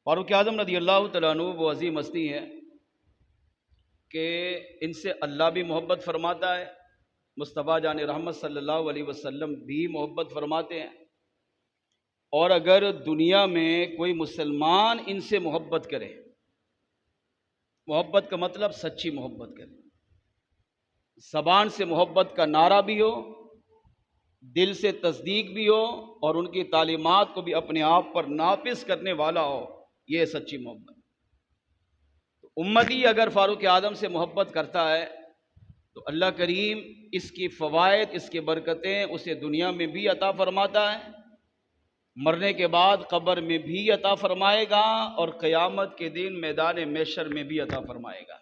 فاروق اعظم رضی اللہ تعالیٰ عنہ وہ عظیم ہستی ہیں کہ ان سے اللہ بھی محبت فرماتا ہے، مصطفیٰ جان رحمت صلی اللہ علیہ وسلم بھی محبت فرماتے ہیں، اور اگر دنیا میں کوئی مسلمان ان سے محبت کرے، محبت کا مطلب سچی محبت کرے، زبان سے محبت کا نعرہ بھی ہو، دل سے تصدیق بھی ہو، اور ان کی تعلیمات کو بھی اپنے آپ پر نافذ کرنے والا ہو، یہ سچی محبت۔ امتی اگر فاروق اعظم سے محبت کرتا ہے تو اللہ کریم اس کی فوائد، اس کی برکتیں اسے دنیا میں بھی عطا فرماتا ہے، مرنے کے بعد قبر میں بھی عطا فرمائے گا، اور قیامت کے دن میدان محشر میں بھی عطا فرمائے گا۔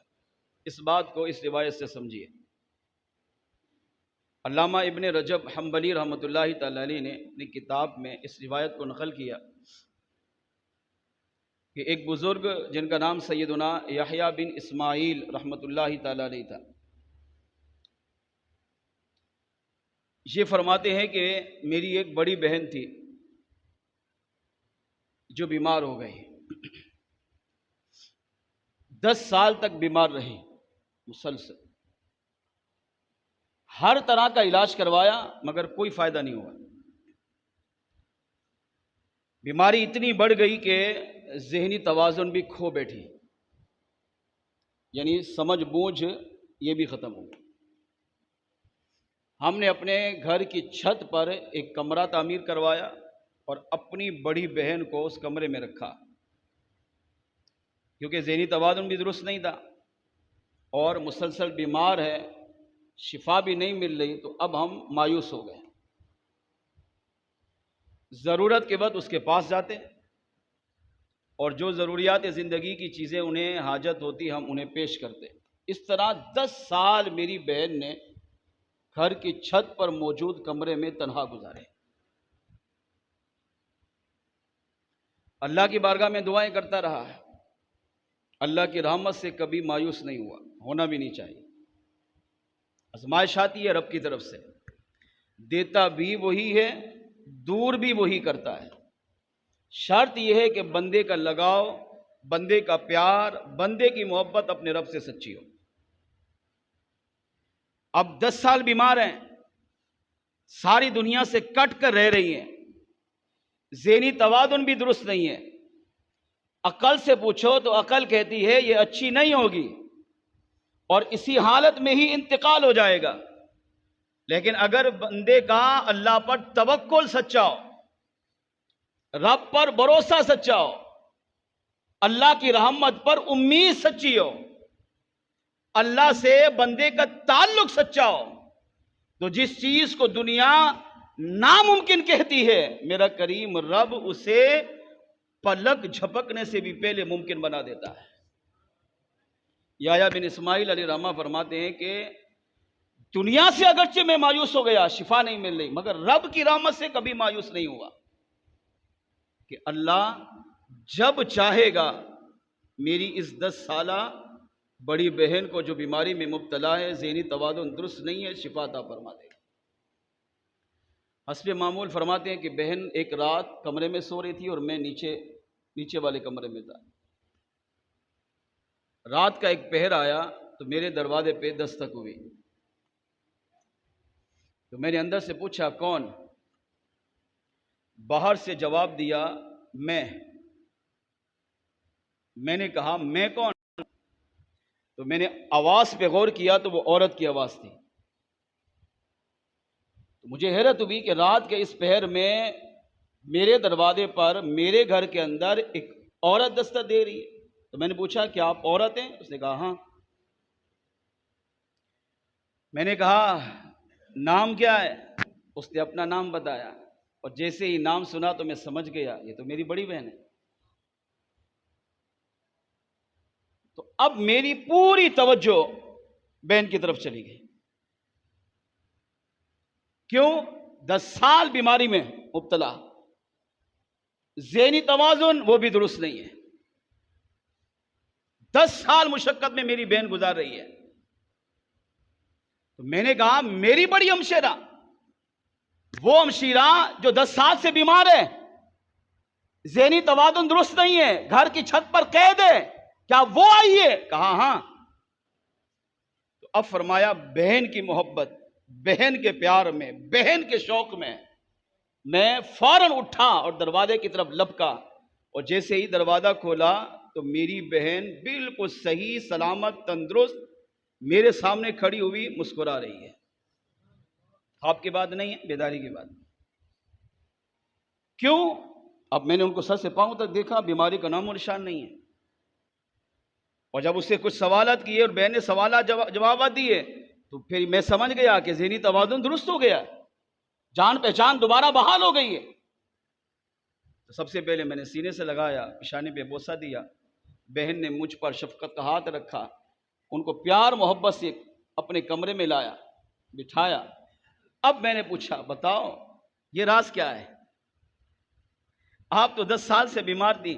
اس بات کو اس روایت سے سمجھیے۔ علامہ ابن رجب حنبلی رحمۃ اللہ تعالی علیہ نے اپنی کتاب میں اس روایت کو نقل کیا کہ ایک بزرگ جن کا نام سیدنا یحییٰ بن اسماعیل رحمۃ اللہ تعالی علیہ تھا، یہ فرماتے ہیں کہ میری ایک بڑی بہن تھی جو بیمار ہو گئی، 10 سال تک بیمار رہی، مسلسل ہر طرح کا علاج کروایا مگر کوئی فائدہ نہیں ہوا۔ بیماری اتنی بڑھ گئی کہ ذہنی توازن بھی کھو بیٹھی، یعنی سمجھ بوجھ یہ بھی ختم ہو گئی۔ ہم نے اپنے گھر کی چھت پر ایک کمرہ تعمیر کروایا اور اپنی بڑی بہن کو اس کمرے میں رکھا، کیونکہ ذہنی توازن بھی درست نہیں تھا اور مسلسل بیمار ہے، شفا بھی نہیں مل رہی، تو اب ہم مایوس ہو گئے۔ ضرورت کے وقت اس کے پاس جاتے اور جو ضروریات زندگی کی چیزیں انہیں حاجت ہوتی ہم انہیں پیش کرتے۔ اس طرح 10 سال میری بہن نے گھر کی چھت پر موجود کمرے میں تنہا گزارے۔ اللہ کی بارگاہ میں دعائیں کرتا رہا، اللہ کی رحمت سے کبھی مایوس نہیں ہوا، ہونا بھی نہیں چاہیے۔ آزمائش آتی ہے رب کی طرف سے، دیتا بھی وہی ہے، دور بھی وہی کرتا ہے۔ شرط یہ ہے کہ بندے کا لگاؤ، بندے کا پیار، بندے کی محبت اپنے رب سے سچی ہو۔ اب 10 سال بیمار ہیں، ساری دنیا سے کٹ کر رہ رہی ہیں، ذہنی توازن بھی درست نہیں ہے۔ عقل سے پوچھو تو عقل کہتی ہے یہ اچھی نہیں ہوگی اور اسی حالت میں ہی انتقال ہو جائے گا۔ لیکن اگر بندے کا اللہ پر توکل سچا ہو، رب پر بھروسہ سچا ہو، اللہ کی رحمت پر امید سچی ہو، اللہ سے بندے کا تعلق سچا ہو، تو جس چیز کو دنیا ناممکن کہتی ہے میرا کریم رب اسے پلک جھپکنے سے بھی پہلے ممکن بنا دیتا ہے۔ یحییٰ بن اسماعیل علیہ رحمہ فرماتے ہیں کہ دنیا سے اگرچہ میں مایوس ہو گیا، شفا نہیں مل رہی، مگر رب کی رحمت سے کبھی مایوس نہیں ہوا کہ اللہ جب چاہے گا میری اس 10 سالہ بڑی بہن کو جو بیماری میں مبتلا ہے، ذہنی توازن درست نہیں ہے، شفا عطا فرما دے گا۔ حسب معمول فرماتے ہیں کہ بہن ایک رات کمرے میں سو رہی تھی اور میں نیچے والے کمرے میں تھا۔ رات کا ایک پہر آیا تو میرے دروازے پہ دستک ہوئی، تو میں نے اندر سے پوچھا کون؟ باہر سے جواب دیا میں نے کہا میں کون؟ تو میں نے آواز پہ غور کیا تو وہ عورت کی آواز تھی۔ تو مجھے حیرت ہوئی کہ رات کے اس پہر میں میرے دروازے پر میرے گھر کے اندر ایک عورت دستک دے رہی ہے۔ تو میں نے پوچھا کیا آپ عورت ہیں؟ اس نے کہا ہاں۔ میں نے کہا نام کیا ہے؟ اس نے اپنا نام بتایا، اور جیسے ہی نام سنا تو میں سمجھ گیا یہ تو میری بڑی بہن ہے۔ تو اب میری پوری توجہ بہن کی طرف چلی گئی۔ کیوں؟ 10 سال بیماری میں مبتلا، ذہنی توازن وہ بھی درست نہیں ہے، 10 سال مشقت میں میری بہن گزار رہی ہے۔ تو میں نے کہا میری بڑی ہمشیرہ، وہ ہمشیرہ جو 10 سال سے بیمار ہے، ذہنی توازن درست نہیں ہے، گھر کی چھت پر قید ہے، کیا وہ آئی ہے؟ کہا ہاں۔ تو اب فرمایا بہن کی محبت، بہن کے پیار میں، بہن کے شوق میں فوراً اٹھا اور دروازے کی طرف لپکا، اور جیسے ہی دروازہ کھولا تو میری بہن بالکل صحیح سلامت تندرست میرے سامنے کھڑی ہوئی مسکرا رہی ہے۔ خواب کی بات نہیں ہے، بیداری کی بات۔ کیوں؟ اب میں نے ان کو سر سے پاؤں تک دیکھا، بیماری کا نام و نشان نہیں ہے۔ اور جب اس سے کچھ سوالات کیے اور بہن نے سوالات جوابات دیے تو پھر میں سمجھ گیا کہ ذہنی توازن درست ہو گیا، جان پہچان دوبارہ بحال ہو گئی ہے۔ تو سب سے پہلے میں نے سینے سے لگایا، پیشانی پہ بوسہ دیا، بہن نے مجھ پر شفقت کا ہاتھ رکھا، ان کو پیار محبت سے اپنے کمرے میں لایا، بٹھایا۔ اب میں نے پوچھا بتاؤ یہ راز کیا ہے؟ آپ تو 10 سال سے بیمار تھی،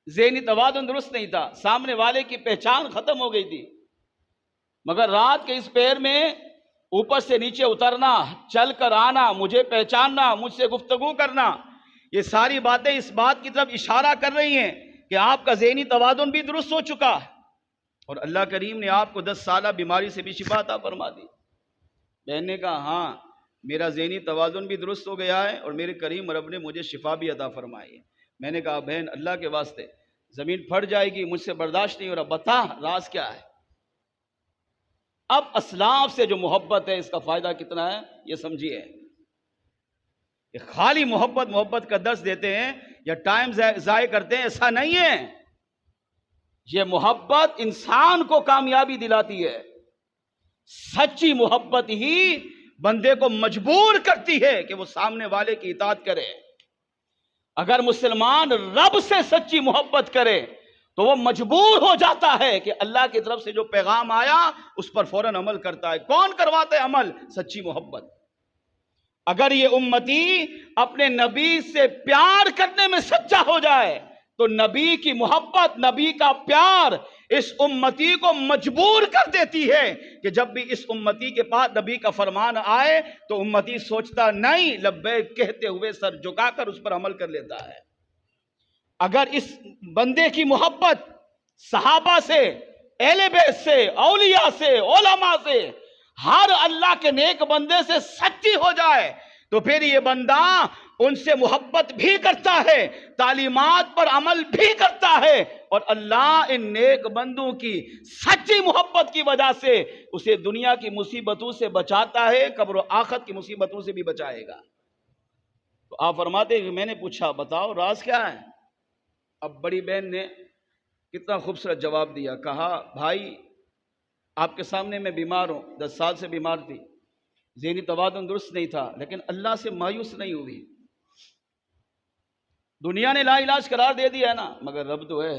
ذہنی توازن درست نہیں تھا، سامنے والے کی پہچان ختم ہو گئی تھی، مگر رات کے اس پیر میں اوپر سے نیچے اترنا، چل کر آنا، مجھے پہچاننا، مجھ سے گفتگو کرنا، یہ ساری باتیں اس بات کی طرف اشارہ کر رہی ہیں کہ آپ کا ذہنی توازن بھی درست ہو چکا ہے، اور اللہ کریم نے آپ کو 10 سالہ بیماری سے بھی شفا عطا فرما دی۔ بہن نے کہا ہاں میرا ذہنی توازن بھی درست ہو گیا ہے اور میرے کریم رب نے مجھے شفا بھی عطا فرمائی ہے۔ میں نے کہا بہن اللہ کے واسطے زمین پھٹ جائے گی، مجھ سے برداشت نہیں ہو رہا، بتا راز کیا ہے؟ اب اسلاف سے جو محبت ہے اس کا فائدہ کتنا ہے یہ سمجھیے۔ کہ خالی محبت کا درس دیتے ہیں یا ٹائم ضائع کرتے ہیں، ایسا نہیں ہے۔ یہ محبت انسان کو کامیابی دلاتی ہے، سچی محبت ہی بندے کو مجبور کرتی ہے کہ وہ سامنے والے کی اطاعت کرے۔ اگر مسلمان رب سے سچی محبت کرے تو وہ مجبور ہو جاتا ہے کہ اللہ کی طرف سے جو پیغام آیا اس پر فوراً عمل کرتا ہے۔ کون کرواتا ہے عمل؟ سچی محبت۔ اگر یہ امتی اپنے نبی سے پیار کرنے میں سچا ہو جائے تو نبی کی محبت، نبی کا پیار اس امتی کو مجبور کر دیتی ہے کہ جب بھی اس امتی کے پاس نبی کا فرمان آئے تو امتی سوچتا نہیں، لبیک کہتے ہوئے سر جھکا کر اس پر عمل کر لیتا ہے۔ اگر اس بندے کی محبت صحابہ سے، اہل بیت سے، اولیاء سے، علماء سے، ہر اللہ کے نیک بندے سے سچی ہو جائے تو پھر یہ بندہ ان سے محبت بھی کرتا ہے، تعلیمات پر عمل بھی کرتا ہے، اور اللہ ان نیک بندوں کی سچی محبت کی وجہ سے اسے دنیا کی مصیبتوں سے بچاتا ہے، قبر و آخرت کی مصیبتوں سے بھی بچائے گا۔ تو آپ فرماتے ہیں کہ میں نے پوچھا بتاؤ راز کیا ہے؟ اب بڑی بہن نے کتنا خوبصورت جواب دیا، کہا بھائی آپ کے سامنے میں بیمار ہوں، 10 سال سے بیمار تھی، ذہنی توازن درست نہیں تھا، لیکن اللہ سے مایوس نہیں ہوئی۔ دنیا نے لا علاج قرار دے دیا ہے نا، مگر رب تو ہے،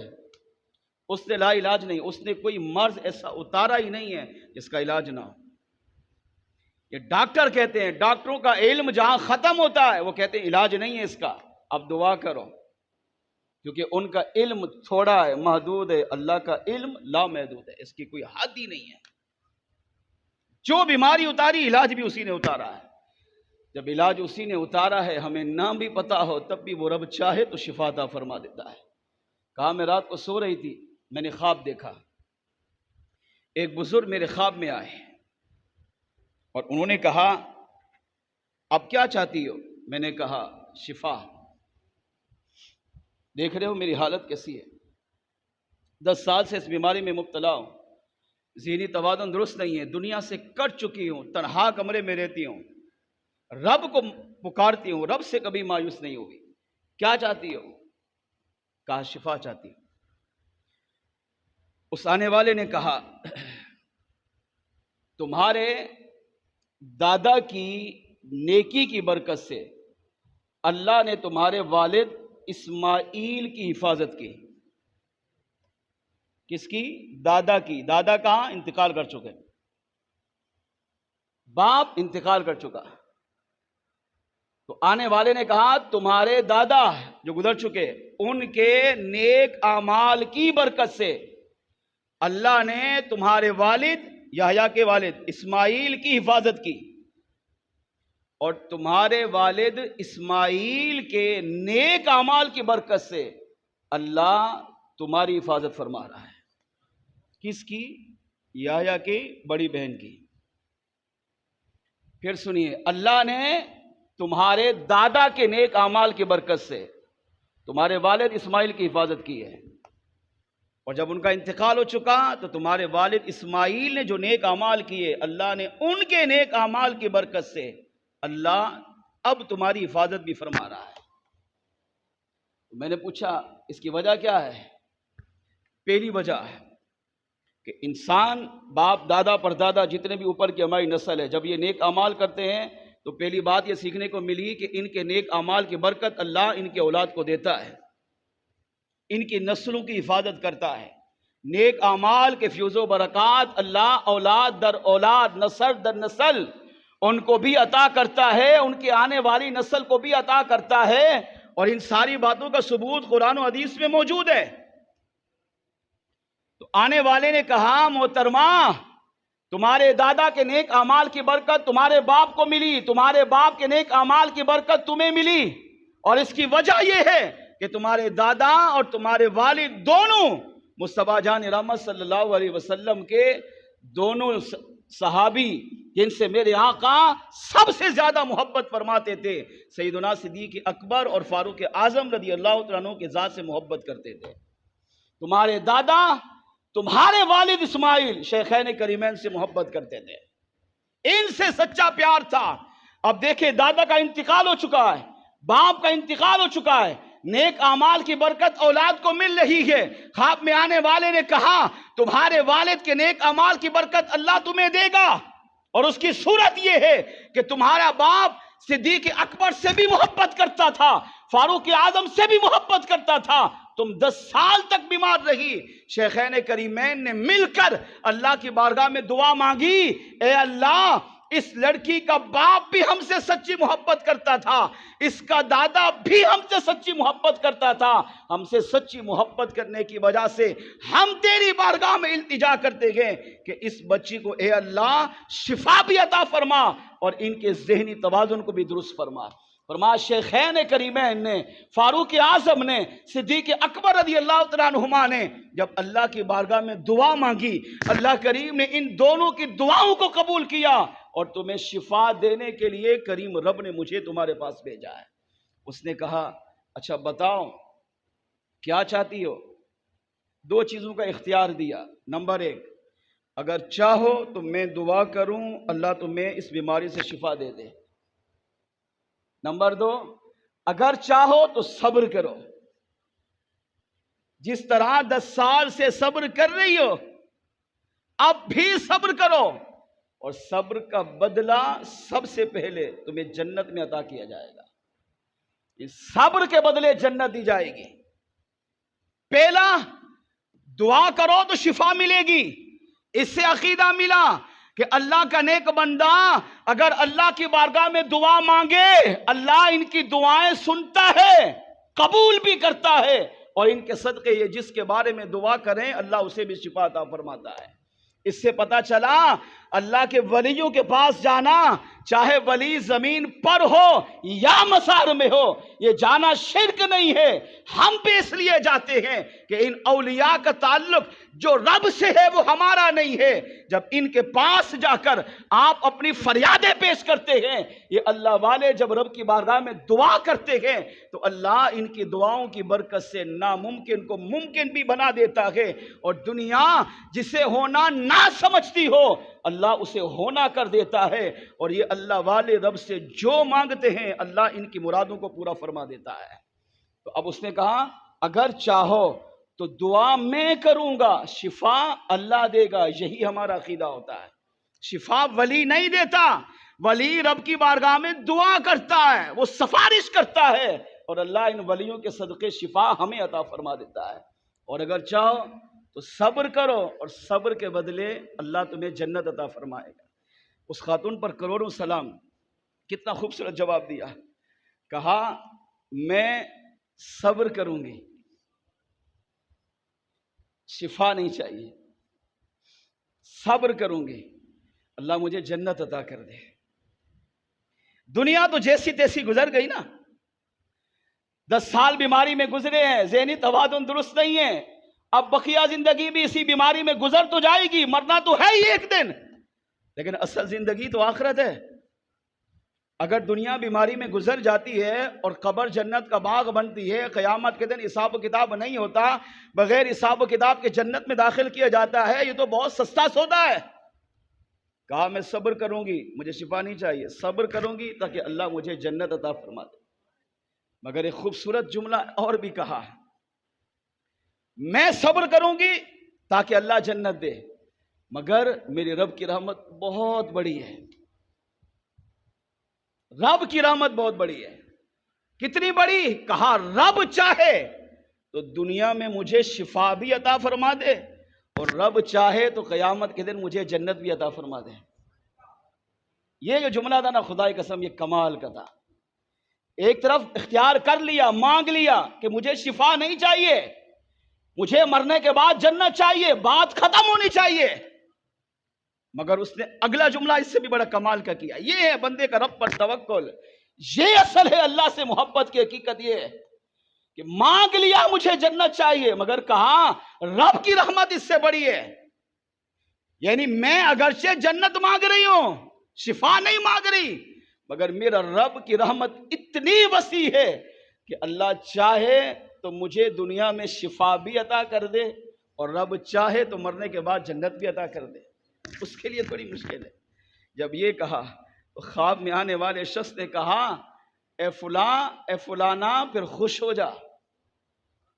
اس نے لا علاج نہیں، اس نے کوئی مرض ایسا اتارا ہی نہیں ہے جس کا علاج نہ ہو۔ یہ ڈاکٹر کہتے ہیں، ڈاکٹروں کا علم جہاں ختم ہوتا ہے وہ کہتے ہیں علاج نہیں ہے اس کا، اب دعا کرو، کیونکہ ان کا علم تھوڑا ہے، محدود ہے، اللہ کا علم لا محدود ہے، اس کی کوئی حد ہی نہیں ہے۔ جو بیماری اتاری علاج بھی اسی نے اتارا ہے، جب علاج اسی نے اتارا ہے ہمیں نام بھی پتا ہو تب بھی وہ رب چاہے تو شفا عطا فرما دیتا ہے۔ کہا میں رات کو سو رہی تھی، میں نے خواب دیکھا، ایک بزرگ میرے خواب میں آئے اور انہوں نے کہا اب کیا چاہتی ہو؟ میں نے کہا شفا۔ دیکھ رہے ہو میری حالت کیسی ہے، 10 سال سے اس بیماری میں مبتلا ہوں، ذہنی توازن درست نہیں ہے، دنیا سے کٹ چکی ہوں، تنہا کمرے میں رہتی ہوں، رب کو پکارتی ہوں، رب سے کبھی مایوس نہیں ہوئی، کیا چاہتی ہو؟ کہا شفا چاہتی ہوں۔ اس آنے والے نے کہا تمہارے دادا کی نیکی کی برکت سے اللہ نے تمہارے والد اسماعیل کی حفاظت کی۔ کس کی؟ دادا کی۔ دادا کہاں؟ انتقال کر چکے، باپ انتقال کر چکا۔ تو آنے والے نے کہا تمہارے دادا جو گزر چکے ان کے نیک اعمال کی برکت سے اللہ نے تمہارے والد یحییٰ کے والد اسماعیل کی حفاظت کی۔ اور تمہارے والد اسماعیل کے نیک اعمال کی برکت سے اللہ تمہاری حفاظت فرما رہا ہے۔ کس کی؟ یحییٰ کی بڑی بہن کی۔ پھر سنیے، اللہ نے تمہارے دادا کے نیک اعمال کی برکت سے تمہارے والد اسماعیل کی حفاظت کی ہے، اور جب ان کا انتقال ہو چکا تو تمہارے والد اسماعیل نے جو نیک اعمال کیے، اللہ نے ان کے نیک اعمال کی برکت سے اللہ اب تمہاری حفاظت بھی فرما رہا ہے۔ میں نے پوچھا اس کی وجہ کیا ہے؟ پہلی وجہ ہے کہ انسان باپ دادا پردادا جتنے بھی اوپر کی ہماری نسل ہے، جب یہ نیک اعمال کرتے ہیں تو پہلی بات یہ سیکھنے کو ملی کہ ان کے نیک اعمال کی برکت اللہ ان کے اولاد کو دیتا ہے، ان کی نسلوں کی حفاظت کرتا ہے۔ نیک اعمال کے فیوز و برکات اللہ اولاد در اولاد، نسل در نسل ان کو بھی عطا کرتا ہے، ان کی آنے والی نسل کو بھی عطا کرتا ہے، اور ان ساری باتوں کا ثبوت قرآن و حدیث میں موجود ہے۔ تو آنے والے نے کہا محترمہ تمہارے دادا کے نیک اعمال کی برکت تمہارے باپ کو ملی، تمہارے باپ کے نیک اعمال کی برکت تمہیں ملی، اور اس کی وجہ یہ ہے کہ تمہارے دادا اور تمہارے والد دونوں مصطفیٰ جان رحمت صلی اللہ علیہ وسلم کے دونوں صحابی جن سے میرے آقا سب سے زیادہ محبت فرماتے تھے، سیدنا صدیق اکبر اور فاروق اعظم رضی اللہ تعالیٰ عنہ کے ذات سے محبت کرتے تھے۔ تمہارے دادا تمہارے والد اسماعیل شیخین کریمین سے محبت کرتے تھے، ان سے سچا پیار تھا۔ اب دیکھیں دادا کا انتقال ہو چکا ہے، باپ کا انتقال ہو چکا ہے، نیک اعمال کی برکت اولاد کو مل رہی ہے۔ خواب میں آنے والے نے کہا تمہارے والد کے نیک اعمال کی برکت اللہ تمہیں دے گا، اور اس کی صورت یہ ہے کہ تمہارا باپ صدیق اکبر سے بھی محبت کرتا تھا، فاروق اعظم سے بھی محبت کرتا تھا، تم 10 سال تک بیمار رہی، شیخین کریمین نے مل کر اللہ کی بارگاہ میں دعا مانگی، اے اللہ اس لڑکی کا باپ بھی ہم سے سچی محبت کرتا تھا، اس کا دادا بھی ہم سے سچی محبت کرتا تھا، ہم سے سچی محبت کرنے کی وجہ سے ہم تیری بارگاہ میں التجا کرتے گئے کہ اس بچی کو اے اللہ شفا بھی عطا فرما اور ان کے ذہنی توازن کو بھی درست فرما۔ فرمایا شیخین کریمین نے، فاروق اعظم نے، صدیق اکبر رضی اللہ تعالیٰ عنہما نے جب اللہ کی بارگاہ میں دعا مانگی، اللہ کریم نے ان دونوں کی دعاؤں کو قبول کیا اور تمہیں شفا دینے کے لیے کریم رب نے مجھے تمہارے پاس بھیجا ہے۔ اس نے کہا اچھا بتاؤ کیا چاہتی ہو؟ 2 چیزوں کا اختیار دیا۔ نمبر 1، اگر چاہو تو میں دعا کروں اللہ تمہیں اس بیماری سے شفا دے دے۔ نمبر 2، اگر چاہو تو صبر کرو، جس طرح 10 سال سے صبر کر رہی ہو اب بھی صبر کرو، اور صبر کا بدلہ سب سے پہلے تمہیں جنت میں عطا کیا جائے گا۔ اس صبر کے بدلے جنت دی جائے گی۔ پہلا دعا کرو تو شفا ملے گی، اس سے عقیدہ ملا کہ اللہ کا نیک بندہ اگر اللہ کی بارگاہ میں دعا مانگے اللہ ان کی دعائیں سنتا ہے، قبول بھی کرتا ہے، اور ان کے صدقے یہ جس کے بارے میں دعا کریں اللہ اسے بھی شفا عطا فرماتا ہے۔ اس سے پتہ چلا اللہ کے ولیوں کے پاس جانا، چاہے ولی زمین پر ہو یا مسار میں ہو، یہ جانا شرک نہیں ہے۔ ہم بھی اس لیے جاتے ہیں کہ ان اولیاء کا تعلق جو رب سے ہے وہ ہمارا نہیں ہے۔ جب ان کے پاس جا کر آپ اپنی فریادیں پیش کرتے ہیں، یہ اللہ والے جب رب کی بارگاہ میں دعا کرتے ہیں تو اللہ ان کی دعاؤں کی برکت سے ناممکن کو ممکن بھی بنا دیتا ہے، اور دنیا جسے ہونا نہ سمجھتی ہو اللہ اسے ہونا کر دیتا ہے، اور یہ اللہ والے رب سے جو مانگتے ہیں اللہ ان کی مرادوں کو پورا فرما دیتا ہے۔ تو اب اس نے کہا اگر چاہو تو دعا میں کروں گا، شفا اللہ دے گا، یہی ہمارا عقیدہ ہوتا ہے۔ شفا ولی نہیں دیتا، ولی رب کی بارگاہ میں دعا کرتا ہے، وہ سفارش کرتا ہے، اور اللہ ان ولیوں کے صدقے شفا ہمیں عطا فرما دیتا ہے۔ اور اگر چاہو تو صبر کرو، اور صبر کے بدلے اللہ تمہیں جنت عطا فرمائے گا۔ اس خاتون پر کروڑوں سلام، کتنا خوبصورت جواب دیا۔ کہا میں صبر کروں گی، شفا نہیں چاہیے، صبر کروں گی، اللہ مجھے جنت عطا کر دے۔ دنیا تو جیسی تیسی گزر گئی نا، 10 سال بیماری میں گزرے ہیں، ذہنی توازن درست نہیں ہے، اب بقیہ زندگی بھی اسی بیماری میں گزر تو جائے گی، مرنا تو ہے ہی ایک دن، لیکن اصل زندگی تو آخرت ہے۔ اگر دنیا بیماری میں گزر جاتی ہے اور قبر جنت کا باغ بنتی ہے، قیامت کے دن حساب و کتاب نہیں ہوتا، بغیر حساب و کتاب کے جنت میں داخل کیا جاتا ہے، یہ تو بہت سستا سودا ہے۔ کہا میں صبر کروں گی، مجھے شفا نہیں چاہیے، صبر کروں گی تاکہ اللہ مجھے جنت عطا فرما دے۔ مگر ایک خوبصورت جملہ اور بھی کہا، میں صبر کروں گی تاکہ اللہ جنت دے، مگر میری رب کی رحمت بہت بڑی ہے۔ رب کی رحمت بہت بڑی ہے۔ کتنی بڑی؟ کہا رب چاہے تو دنیا میں مجھے شفا بھی عطا فرما دے، اور رب چاہے تو قیامت کے دن مجھے جنت بھی عطا فرما دے۔ یہ جو جملہ تھا نا، خدا کی قسم یہ کمال کا تھا۔ ایک طرف اختیار کر لیا، مانگ لیا کہ مجھے شفا نہیں چاہیے، مجھے مرنے کے بعد جنت چاہیے، بات ختم ہونی چاہیے، مگر اس نے اگلا جملہ اس سے بھی بڑا کمال کا کیا۔ یہ ہے بندے کا رب پر توکل، یہ اصل ہے اللہ سے محبت کی حقیقت۔ یہ ہے کہ مانگ لیا مجھے جنت چاہیے، مگر کہا رب کی رحمت اس سے بڑی ہے۔ یعنی میں اگرچہ جنت مانگ رہی ہوں، شفا نہیں مانگ رہی، مگر میرا رب کی رحمت اتنی وسیع ہے کہ اللہ چاہے تو مجھے دنیا میں شفا بھی عطا کر دے، اور رب چاہے تو مرنے کے بعد جنت بھی عطا کر دے۔ اس کے لیے تھوڑی مشکل ہے۔ جب یہ کہا تو خواب میں آنے والے شخص نے کہا اے فلاں، اے فلانا، پھر خوش ہو جا،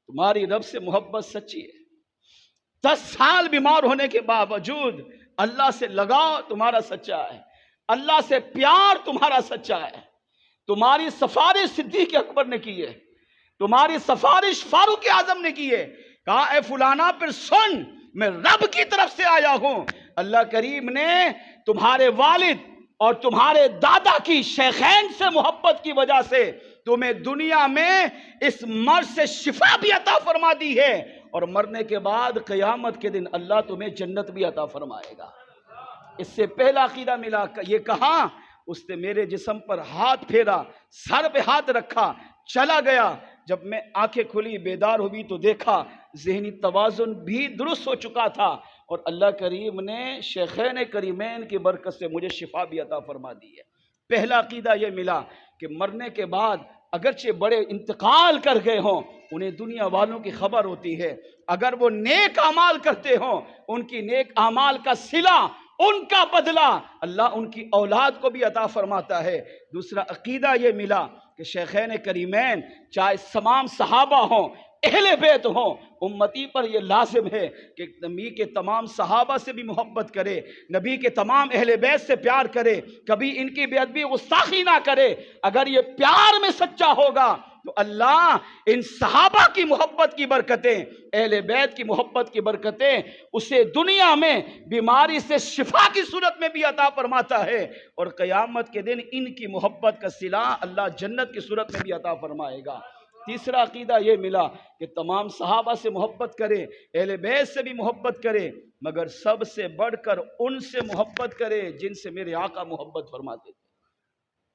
تمہاری رب سے محبت سچی ہے۔ 10 سال بیمار ہونے کے باوجود اللہ سے لگاؤ تمہارا سچا ہے، اللہ سے پیار تمہارا سچا ہے۔ تمہاری سفارش صدیق اکبر نے کی ہے، تمہاری سفارش فاروق اعظم نے کی ہے۔ کہا اے فلانا پھر سن، میں رب کی طرف سے آیا ہوں۔ اللہ کریم نے تمہارے والد اور تمہارے دادا کی شیخین سے محبت کی وجہ سے تمہیں دنیا میں اس مرض سے شفا بھی عطا فرما دی ہے، اور مرنے کے بعد قیامت کے دن اللہ تمہیں جنت بھی عطا فرمائے گا۔ اس سے پہلا عقیدہ ملا، یہ کہا اس نے میرے جسم پر ہاتھ پھیرا، سر پہ ہاتھ رکھا، چلا گیا۔ جب میں آنکھیں کھلی بیدار ہوئی تو دیکھا ذہنی توازن بھی درست ہو چکا تھا، اور اللہ کریم نے شیخین کریمین کی برکت سے مجھے شفا بھی عطا فرما دی ہے۔ پہلا عقیدہ یہ ملا کہ مرنے کے بعد اگرچہ بڑے انتقال کر گئے ہوں، انہیں دنیا والوں کی خبر ہوتی ہے، اگر وہ نیک اعمال کرتے ہوں ان کی نیک اعمال کا صلہ، ان کا بدلہ اللہ ان کی اولاد کو بھی عطا فرماتا ہے۔ دوسرا عقیدہ یہ ملا کہ شیخین کریمین چاہے تمام صحابہ ہوں، اہل بیت ہوں، امتی پر یہ لازم ہے کہ نبی کے تمام صحابہ سے بھی محبت کرے، نبی کے تمام اہل بیت سے پیار کرے، کبھی ان کی بے ادبی گستاخی نہ کرے۔ اگر یہ پیار میں سچا ہوگا تو اللہ ان صحابہ کی محبت کی برکتیں، اہل بیت کی محبت کی برکتیں اسے دنیا میں بیماری سے شفا کی صورت میں بھی عطا فرماتا ہے، اور قیامت کے دن ان کی محبت کا صلہ اللہ جنت کی صورت میں بھی عطا فرمائے گا۔ تیسرا عقیدہ یہ ملا کہ تمام صحابہ سے محبت کرے، اہل بیت سے بھی محبت کرے، مگر سب سے بڑھ کر ان سے محبت کرے جن سے میرے آقا محبت فرماتے تھے۔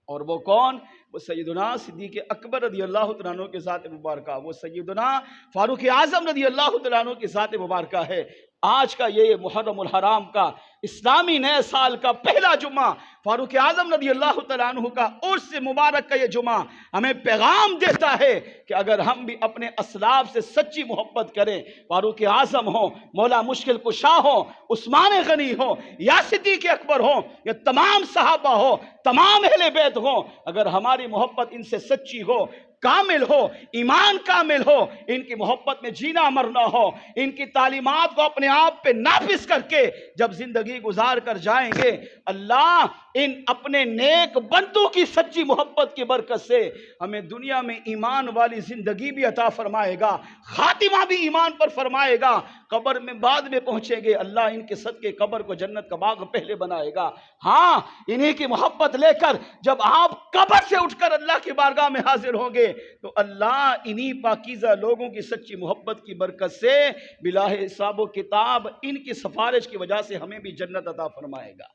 اور وہ کون؟ وہ سیدنا صدیق اکبر رضی اللہ تعالیٰ عنہ کے ذات مبارکہ، وہ سیدنا فاروق اعظم رضی اللہ تعالیٰ عنہ کی ذات مبارکہ ہے۔ آج کا یہ محرم الحرام کا اسلامی نئے سال کا پہلا جمعہ، فاروق اعظم رضی اللہ تعالیٰ عنہ کا عرس مبارک کا یہ جمعہ ہمیں پیغام دیتا ہے کہ اگر ہم بھی اپنے اسلاف سے سچی محبت کریں، فاروق اعظم ہوں، مولا مشکل کشا ہوں، عثمان غنی ہوں، یا صدیق اکبر ہوں، یا تمام صحابہ ہوں، تمام اہل بیت ہوں، اگر ہماری محبت ان سے سچی ہو، کامل ہو، ایمان کامل ہو، ان کی محبت میں جینا مرنا ہو، ان کی تعلیمات کو اپنے آپ پہ نافذ کر کے جب زندگی گزار کر جائیں گے، اللہ ان اپنے نیک بندوں کی سچی محبت کی برکت سے ہمیں دنیا میں ایمان والی زندگی بھی عطا فرمائے گا، خاتمہ بھی ایمان پر فرمائے گا، قبر میں بعد میں پہنچیں گے، اللہ ان کے صدقے قبر کو جنت کا باغ پہلے بنائے گا۔ ہاں، انہی کی محبت لے کر جب آپ قبر سے اٹھ کر اللہ کی بارگاہ میں حاضر ہوں گے تو اللہ انہی پاکیزہ لوگوں کی سچی محبت کی برکت سے بلا حساب و کتاب ان کی سفارش کی وجہ سے ہمیں بھی جنت عطا فرمائے گا۔